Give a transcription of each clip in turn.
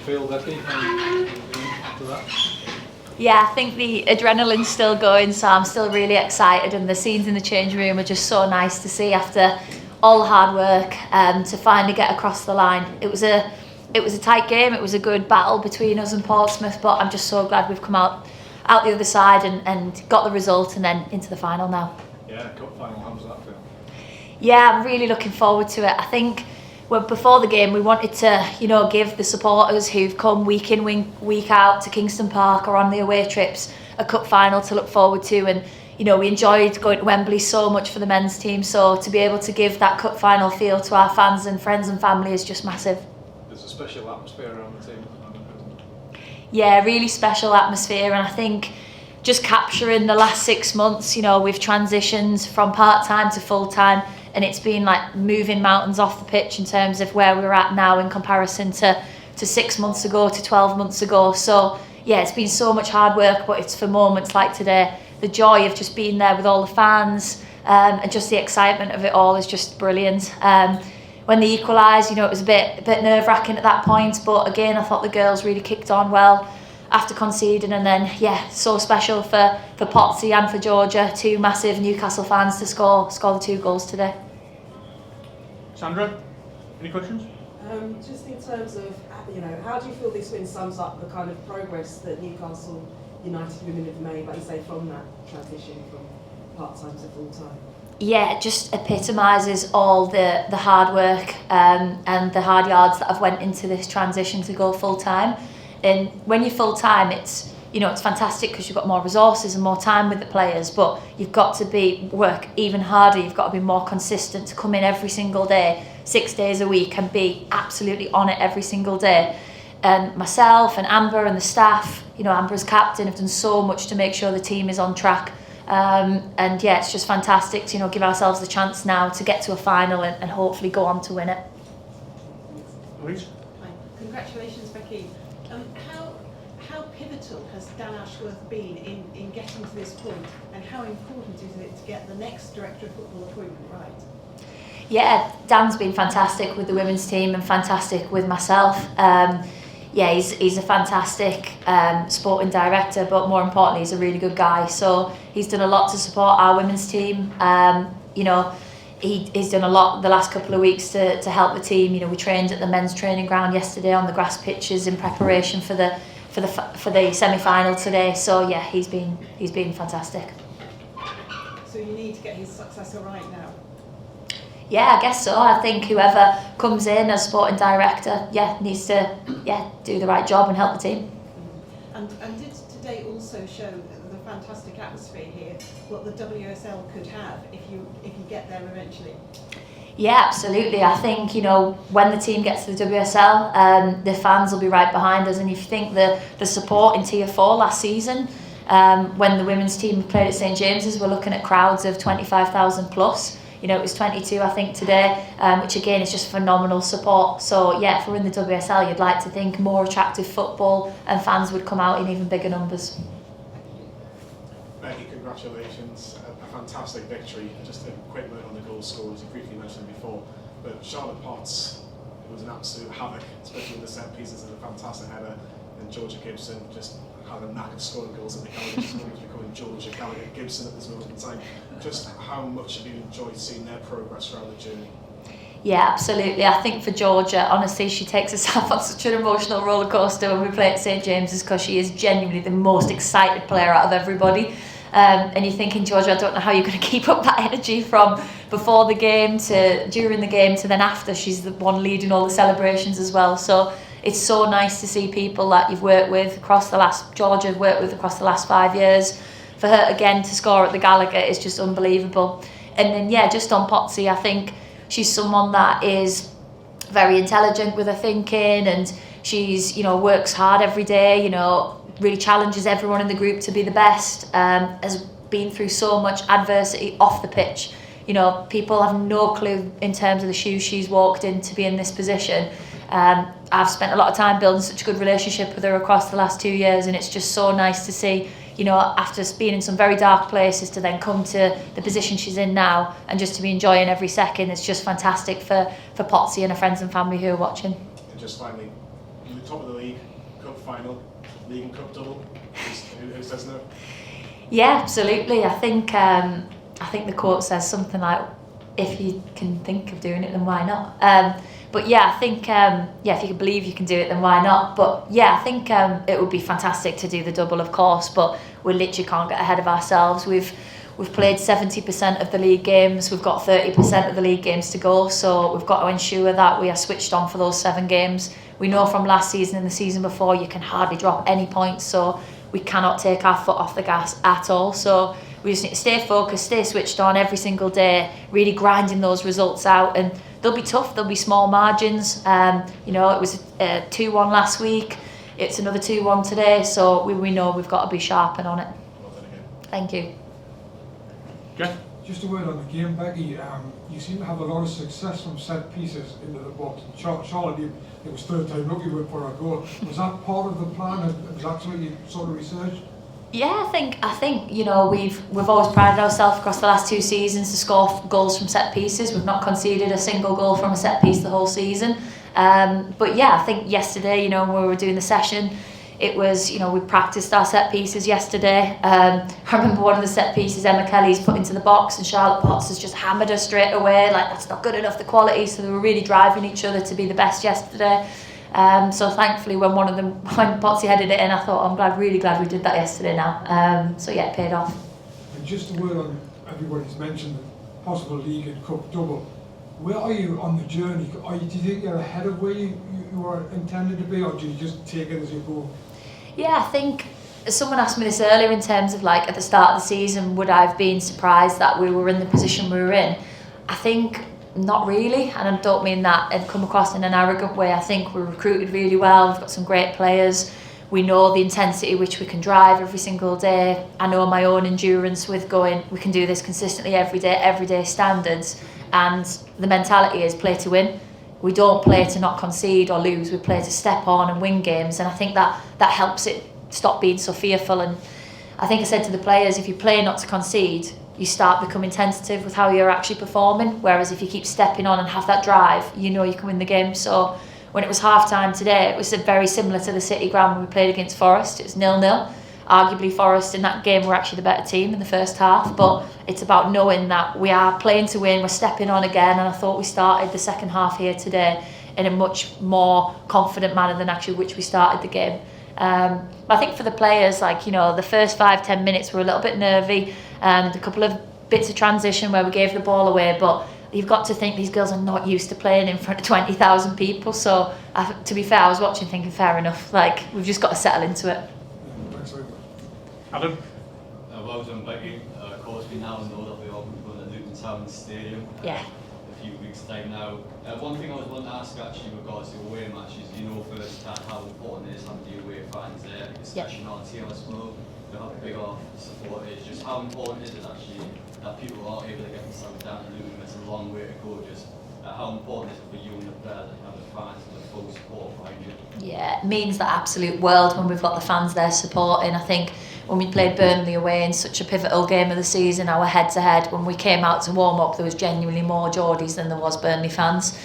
feel, Becky, after that? Yeah, I think the adrenaline's still going, so I'm still really excited, and the scenes in the changing room are just so nice to see after all the hard work to finally get across the line. It was a tight game, it was a good battle between us and Portsmouth, but I'm just so glad we've come out the other side and got the result and then into the final now. Yeah, cup final, how does that feel? Yeah, I'm really looking forward to it. I think before the game we wanted to, give the supporters who've come week in, week out to Kingston Park or on the away trips a cup final to look forward to, and we enjoyed going to Wembley so much for the men's team, so to be able to give that cup final feel to our fans and friends and family is just massive. There's a special atmosphere around the team. Yeah, really special atmosphere, and I think just capturing the last 6 months, we've transitioned from part-time to full-time, and it's been like moving mountains off the pitch in terms of where we're at now in comparison to 6 months ago, to 12 months ago. So yeah, it's been so much hard work, but it's for moments like today. The joy of just being there with all the fans and just the excitement of it all is just brilliant. When they equalised, it was a bit nerve-wracking at that point, but again, I thought the girls really kicked on well after conceding, and then so special for Potsy and for Georgia, two massive Newcastle fans to score the 2 goals today. Sandra, any questions? Just in terms of, how do you feel this win sums up the kind of progress that Newcastle United Women have made, like you say, from that transition from part-time to full-time? Yeah, it just epitomises all the hard work and the hard yards that have went into this transition to go full-time. And when you're full-time, it's fantastic because you've got more resources and more time with the players, but you've got to work even harder. You've got to be more consistent, to come in every single day, 6 days a week, and be absolutely on it every single day. And myself and Amber and the staff, Amber as captain, have done so much to make sure the team is on track. And yeah, it's just fantastic to give ourselves the chance now to get to a final and hopefully go on to win it. Louise? Hi. Congratulations, Becky. How pivotal has Dan Ashworth been in getting to this point, and how important is it to get the next director of football appointment right? Yeah, Dan's been fantastic with the women's team and fantastic with myself. He's a fantastic sporting director, but more importantly, he's a really good guy. So he's done a lot to support our women's team. He's done a lot the last couple of weeks to help the team. We trained at the men's training ground yesterday on the grass pitches in preparation for the semi-final today. So yeah, he's been fantastic. So you need to get his successor right now. Yeah, I guess so. I think whoever comes in as sporting director, needs to do the right job and help the team. And did today also show the fantastic atmosphere here, what the WSL could have if you get there eventually? Yeah, absolutely. I think, when the team gets to the WSL, the fans will be right behind us. And if you think the support in Tier 4 last season, when the women's team played at St James's, we're looking at crowds of 25,000 plus. It was 22, I think, today, which again is just phenomenal support. So yeah, if we're in the WSL, you'd like to think more attractive football and fans would come out in even bigger numbers. Becky, congratulations. A fantastic victory. Just a quick word on the goal scorers. You briefly mentioned it before, but Charlotte Potts, it was an absolute havoc, especially with the set pieces, and a fantastic header. And Georgia Gibson just had a knack of scoring goals at the Gallagher. She's going to be becoming Georgia Gallagher Gibson at this moment in time. Just how much have you enjoyed seeing their progress throughout the journey? Yeah, absolutely. I think for Georgia, honestly, she takes herself on such an emotional roller coaster when we play at St James's, because she is genuinely the most excited player out of everybody. And you're thinking, Georgia, I don't know how you're going to keep up that energy from before the game to during the game to then after. She's the one leading all the celebrations as well. So it's so nice to see people that you've worked with across the last 5 years. For her again to score at the Gallagher is just unbelievable. And then just on Potsy, I think she's someone that is very intelligent with her thinking, and she's works hard every day. Really challenges everyone in the group to be the best. Has been through so much adversity off the pitch. People have no clue in terms of the shoes she's walked in to be in this position. I've spent a lot of time building such a good relationship with her across the last 2 years, and it's just so nice to see, after being in some very dark places, to then come to the position she's in now and just to be enjoying every second. It's just fantastic for Potsy and her friends and family who are watching. And just finally, You're the top of the league, cup final, league and cup double. Who says no? Yeah, absolutely. I think the quote says something like, "If you can think of doing it, then why not?" But yeah, I think if you can believe you can do it, then why not? But yeah, I think it would be fantastic to do the double, of course. But we literally can't get ahead of ourselves. We've played 70% of the league games. We've got 30% of the league games to go. So we've got to ensure that we are switched on for those 7 games. We know from last season and the season before, you can hardly drop any points. So we cannot take our foot off the gas at all. So we just need to stay focused, stay switched on every single day, really grinding those results out. And they'll be tough, there'll be small margins. It was a 2-1 last week. It's another 2-1 today. So we know we've got to be sharp and on it. Thank you. Jeff? Just a word on the game, Becky. You seem to have a lot of success from set pieces into the box. Charlotte, it was third time lucky with for a goal. Was that part of the plan? Was that something you sort of researched? Yeah, I think we've always prided ourselves across the last 2 seasons to score goals from set pieces. We've not conceded a single goal from a set piece the whole season. But yeah, I think yesterday, when we were doing the session, it was, we practiced our set pieces yesterday. I remember one of the set pieces Emma Kelly's put into the box and Charlotte Potts has just hammered her straight away, like that's not good enough, the quality. So they were really driving each other to be the best yesterday. So thankfully when Potsy headed it in, I thought, really glad we did that yesterday now. So yeah, it paid off. And just a word on, everybody's mentioned the possible league and cup double. Where are you on the journey? Do you think you're ahead of where you were intended to be, or do you just take it as you go? Yeah, I think someone asked me this earlier in terms of like at the start of the season, would I have been surprised that we were in the position we were in? I think not really, and I don't mean that and come across in an arrogant way. I think we're recruited really well, we've got some great players, we know the intensity which we can drive every single day. I know my own endurance with going, we can do this consistently everyday standards, and the mentality is play to win. We don't play to not concede or lose, we play to step on and win games, and I think that helps it stop being so fearful. And I think I said to the players, if you play not to concede, you start becoming tentative with how you're actually performing, whereas if you keep stepping on and have that drive, you can win the game. So when it was half time today, it was very similar to the City ground when we played against Forest. It was 0-0. Arguably Forest in that game were actually the better team in the first half, but it's about knowing that we are playing to win, we're stepping on again, and I thought we started the second half here today in a much more confident manner than actually which we started the game. But I think for the players, the first 5-10 minutes were a little bit nervy, a couple of bits of transition where we gave the ball away, but you've got to think these girls are not used to playing in front of 20,000 people, so to be fair, I was watching thinking fair enough, we've just got to settle into it. Adam? Well done, Becky. Of course, we now know that we are going to Luton Town Stadium Yeah. a few weeks' time now. One thing I was wanting to ask actually in regards to away matches, firsthand how important it is having the away fans there, especially in our team as well. We have a bigger support. It's just how important is it actually that people are able to get themselves down to Luton? It's a long way to go. Just how important is it for you and the players that have the fans and the full support behind you? Yeah, it means the absolute world when we've got the fans there supporting. I think when we played Burnley away in such a pivotal game of the season, our head-to-head, when we came out to warm up, there was genuinely more Geordies than there was Burnley fans.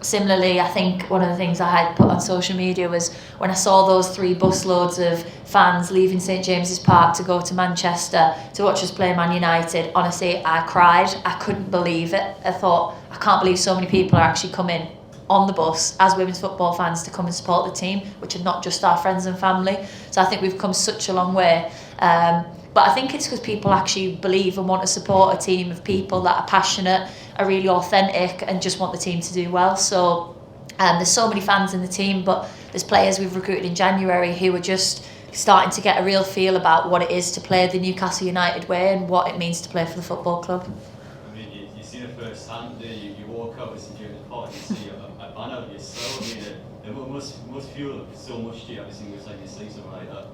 Similarly, I think one of the things I had put on social media was when I saw those 3 busloads of fans leaving St James's Park to go to Manchester to watch us play Man United. Honestly, I cried. I couldn't believe it. I thought, I can't believe so many people are actually coming on the bus as women's football fans to come and support the team, which are not just our friends and family. So I think we've come such a long way. But I think it's because people actually believe and want to support a team of people that are passionate, are really authentic, and just want the team to do well. So there's so many fans in the team, but there's players we've recruited in January who are just starting to get a real feel about what it is to play the Newcastle United way and what it means to play for the football club. I mean, you see it firsthand today. You walk up at St James's Park and you see a banner of yourself. I mean, it must feel so much to you every single time you see something like that.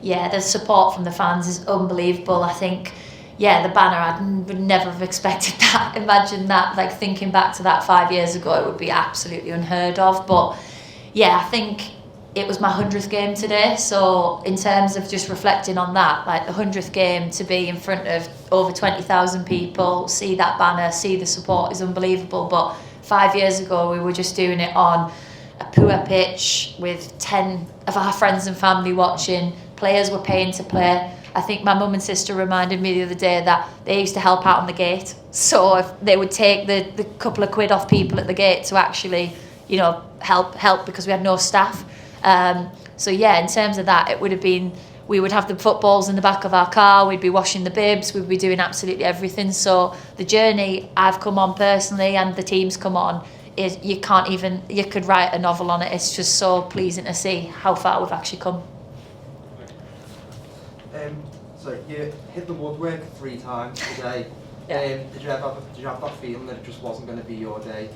Yeah, the support from the fans is unbelievable. I think, the banner, I would never have expected that. Imagine that, thinking back to that 5 years ago, it would be absolutely unheard of. But yeah, I think it was my 100th game today. So in terms of just reflecting on that, the 100th game, to be in front of over 20,000 people, see that banner, see the support is unbelievable. But 5 years ago, we were just doing it on a poor pitch with 10 of our friends and family watching. Players were paying to play. I think my mum and sister reminded me the other day that they used to help out on the gate. So if they would take the couple of quid off people at the gate to actually, you know, help because we had no staff. So yeah, in terms of that, it would have been, we would have the footballs in the back of our car, we'd be washing the bibs, we'd be doing absolutely everything. So the journey I've come on personally and the team's come on, is you could write a novel on it. It's just so pleasing to see how far we've actually come. So you hit the woodwork 3 times today. Yeah. Did you have that feeling that it just wasn't going to be your day?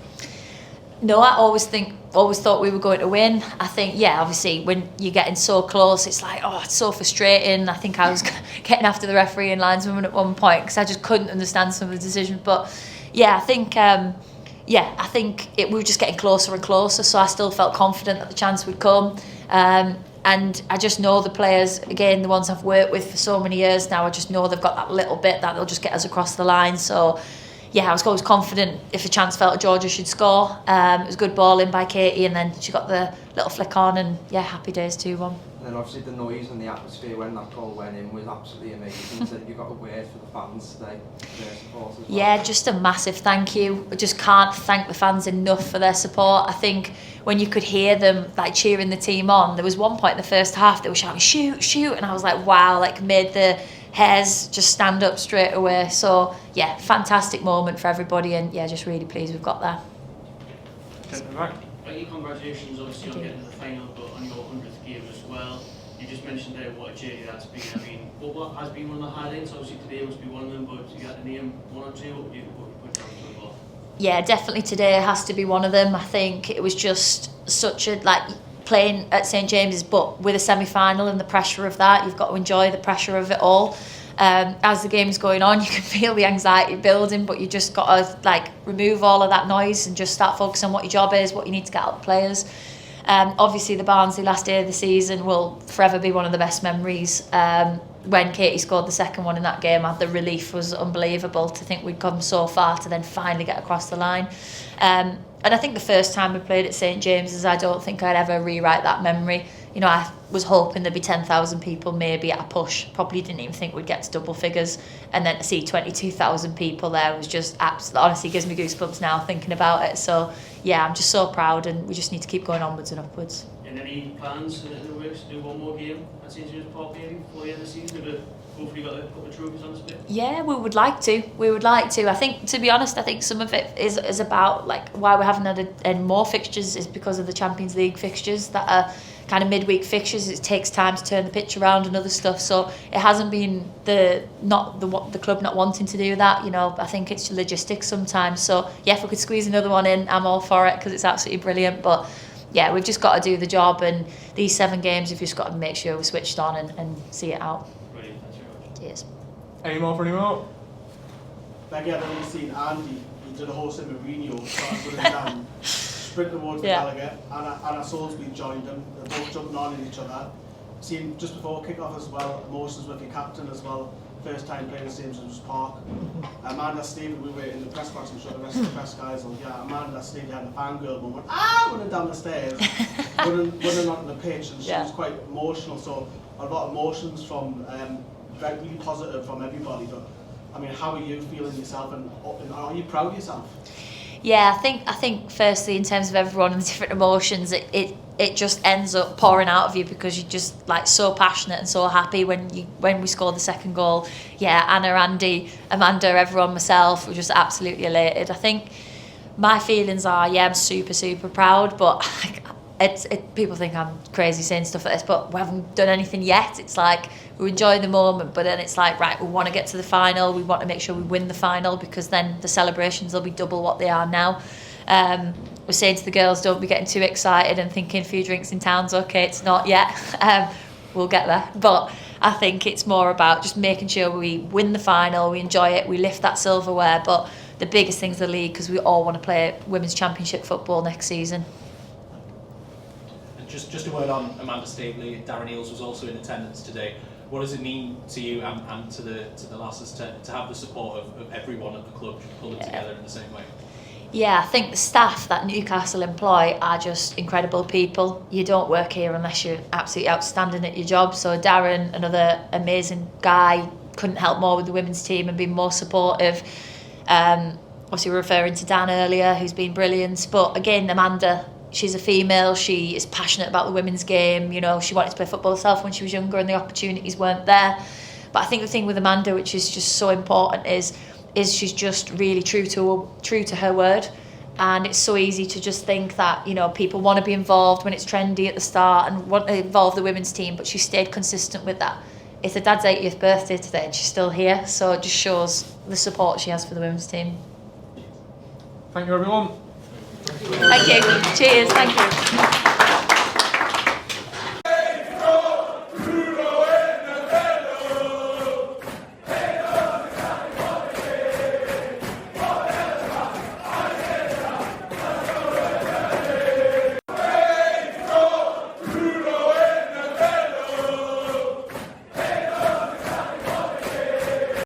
No, I always thought we were going to win. I think, yeah, obviously when you're getting so close, it's like, oh, it's so frustrating. I think I was getting after the referee and linesman at one point because I just couldn't understand some of the decisions. But yeah, I think we were just getting closer and closer. So I still felt confident that the chance would come. And I just know the players, again, the ones I've worked with for so many years now, I just know they've got that little bit that they'll just get us across the line. So yeah, I was always confident if a chance fell, Georgia should score. It was good ball in by Katie, and then she got the little flick on, and yeah, happy days 2-1. And then obviously the noise and the atmosphere when that goal went in was absolutely amazing. So you got a word for the fans today, their supporters. Yeah, just a massive thank you. I just can't thank the fans enough for their support. I think when you could hear them like cheering the team on, there was one point in the first half they were shouting shoot, shoot, and I was like, wow, like made the hairs just stand up straight away. So yeah, fantastic moment for everybody, and yeah, just really pleased we've got there. Becky, congratulations obviously on getting to the final, but on your 100th game as well. You just mentioned there what a journey that's been. I mean, what has been one of the highlights? Obviously today must be one of them, but you got to name one or two. What would you put down to the ball? Yeah, definitely today has to be one of them. I think it was just such a, like, playing at St James's, but with a semi-final and the pressure of that, you've got to enjoy the pressure of it all. As the game's going on, you can feel the anxiety building, but you just got to like remove all of that noise and just start focusing on what your job is, what you need to get out of the players. Obviously the Barnsley last day of the season will forever be one of the best memories. When Katie scored the second one in that game, the relief was unbelievable to think we'd come so far to then finally get across the line. And I think the first time we played at St James's, I don't think I'd ever rewrite that memory. You know, I was hoping there'd be 10,000 people maybe at a push. Probably didn't even think we'd get to double figures. And then to see 22,000 people there was just absolutely, honestly gives me goosebumps now thinking about it. So yeah, I'm just so proud, and we just need to keep going onwards and upwards. And any plans in the works to do one more game at St James's Park maybe before the end of the season? But hopefully got a couple of trophies on the spit. Yeah, we would like to. I think, to be honest, I think some of it is about like why we haven't had any more fixtures is because of the Champions League fixtures that are kind of midweek fixtures. It takes time to turn the pitch around and other stuff. So it hasn't been the club not wanting to do that. You know, I think it's logistics sometimes. So yeah, if we could squeeze another one in, I'm all for it because it's absolutely brilliant. But yeah, we've just got to do the job, and these 7 games, we've just got to make sure we're switched on and see it out. Brilliant, thanks very much. Cheers. Any more for any more? Becky, I've only seen Andy. He did a horse in Mourinho, started running down, sprint towards the Gallagher, Anna Salisbury joined him. They're both jumping on each other. Seen just before kick-off as well, emotions with your captain as well. First time playing the St James's Park. Amanda Stephen, we were in the press box, I'm sure the rest of the press guys will, yeah, Amanda Stephen had a fangirl moment, running down the stairs, running onto the pitch, and she was quite emotional, so a lot of emotions from, really positive from everybody, but I mean, how are you feeling yourself, and are you proud of yourself? Yeah, I think firstly, in terms of everyone and the different emotions, it just ends up pouring out of you because you're just like so passionate and so happy when we scored the second goal. Yeah, Anna, Andy, Amanda, everyone, myself, were just absolutely elated. I think my feelings are, yeah, I'm super, super proud, but people think I'm crazy saying stuff like this, but we haven't done anything yet. It's like we enjoy the moment, but then it's like, right, we want to get to the final, we want to make sure we win the final, because then the celebrations will be double what they are now. We're saying to the girls, don't be getting too excited and thinking a few drinks in town's okay. It's not yet. We'll get there, but I think it's more about just making sure we win the final, we enjoy it, we lift that silverware. But the biggest thing's the league, because we all want to play women's championship football next season. Just a word on Amanda Staveley. Darren Eales was also in attendance today. What does it mean to you and to the lasses to have the support of everyone at the club pulling together in the same way? Yeah, I think the staff that Newcastle employ are just incredible people. You don't work here unless you're absolutely outstanding at your job. So Darren, another amazing guy, couldn't help more with the women's team and be more supportive. Obviously we're referring to Dan earlier, who's been brilliant. But again, Amanda, she's a female, she is passionate about the women's game. You know, she wanted to play football herself when she was younger and the opportunities weren't there. But I think the thing with Amanda, which is just so important, is she's just really true to her word. And it's so easy to just think that, you know, people want to be involved when it's trendy at the start and want to involve the women's team, but she stayed consistent with that. It's her dad's 80th birthday today and she's still here, so it just shows the support she has for the women's team. Thank you, everyone. Thank you. Cheers. Thank you.